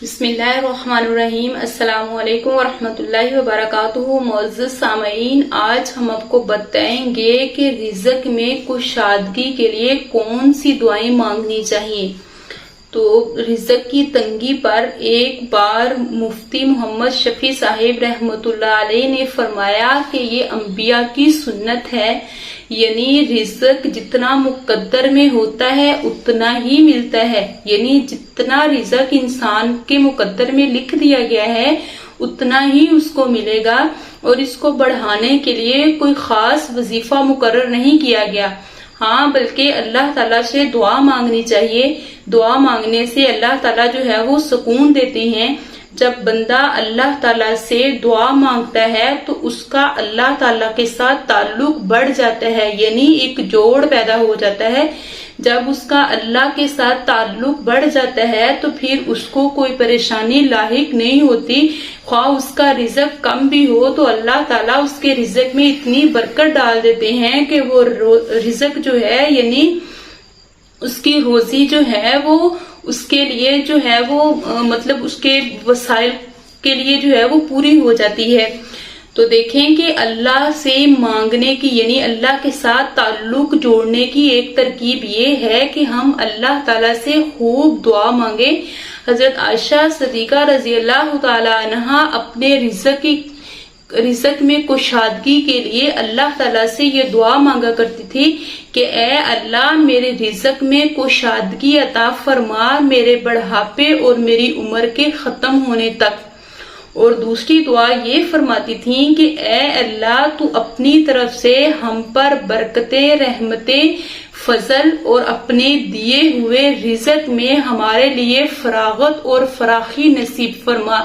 بسم اللہ الرحمن الرحیم۔ السلام علیکم ورحمۃ اللہ وبرکاتہ۔ معزز سامعین، آج ہم آپ کو بتائیں گے کہ رزق میں کشادگی کے لیے کون سی دعائیں مانگنی چاہیے۔ تو رزق کی تنگی پر ایک بار مفتی محمد شفیع صاحب رحمۃ اللہ علیہ نے فرمایا کہ یہ انبیاء کی سنت ہے، یعنی رزق جتنا مقدر میں ہوتا ہے اتنا ہی ملتا ہے، یعنی جتنا رزق انسان کے مقدر میں لکھ دیا گیا ہے اتنا ہی اس کو ملے گا، اور اس کو بڑھانے کے لیے کوئی خاص وظیفہ مقرر نہیں کیا گیا۔ ہاں، بلکہ اللہ تعالیٰ سے دعا مانگنی چاہیے۔ دعا مانگنے سے اللہ تعالیٰ جو ہے وہ سکون دیتے ہیں۔ جب بندہ اللہ تعالیٰ سے دعا مانگتا ہے تو اس کا اللہ تعالیٰ کے ساتھ تعلق بڑھ جاتا ہے، یعنی ایک جوڑ پیدا ہو جاتا ہے۔ جب اس کا اللہ کے ساتھ تعلق بڑھ جاتا ہے تو پھر اس کو کوئی پریشانی لاحق نہیں ہوتی، خواہ اس کا رزق کم بھی ہو تو اللہ تعالیٰ اس کے رزق میں اتنی برکت ڈال دیتے ہیں کہ وہ رزق جو ہے، یعنی اس کی روزی جو ہے وہ اس کے لیے جو ہے وہ مطلب اس کے وسائل کے لیے جو ہے وہ پوری ہو جاتی ہے۔ تو دیکھیں کہ اللہ سے مانگنے کی، یعنی اللہ کے ساتھ تعلق جوڑنے کی ایک ترکیب یہ ہے کہ ہم اللہ تعالیٰ سے خوب دعا مانگیں۔ حضرت عائشہ صدیقہ رضی اللہ تعالی عنہا اپنے رزق میں کشادگی کے لیے اللہ تعالیٰ سے یہ دعا مانگا کرتی تھی کہ اے اللہ، میرے رزق میں کشادگی عطا فرما میرے بڑھاپے اور میری عمر کے ختم ہونے تک۔ اور دوسری دعا یہ فرماتی تھیں کہ اے اللہ، تو اپنی طرف سے ہم پر برکتیں، رحمتیں، فضل اور اپنے دیے ہوئے رزق میں ہمارے لیے فراغت اور فراخی نصیب فرما۔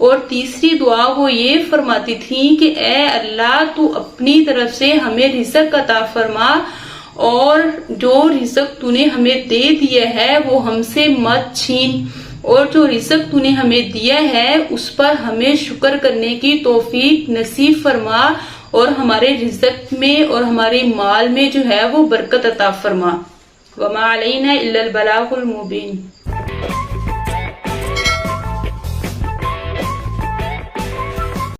اور تیسری دعا وہ یہ فرماتی تھیں کہ اے اللہ، تو اپنی طرف سے ہمیں رزق عطا فرما، اور جو رزق تو نے ہمیں دے دیا ہے وہ ہم سے مت چھین، اور جو رزق تو نے ہمیں دیا ہے اس پر ہمیں شکر کرنے کی توفیق نصیب فرما، اور ہمارے رزق میں اور ہمارے مال میں جو ہے وہ برکت عطا فرما۔ وما علینا الا البلاغ المبین۔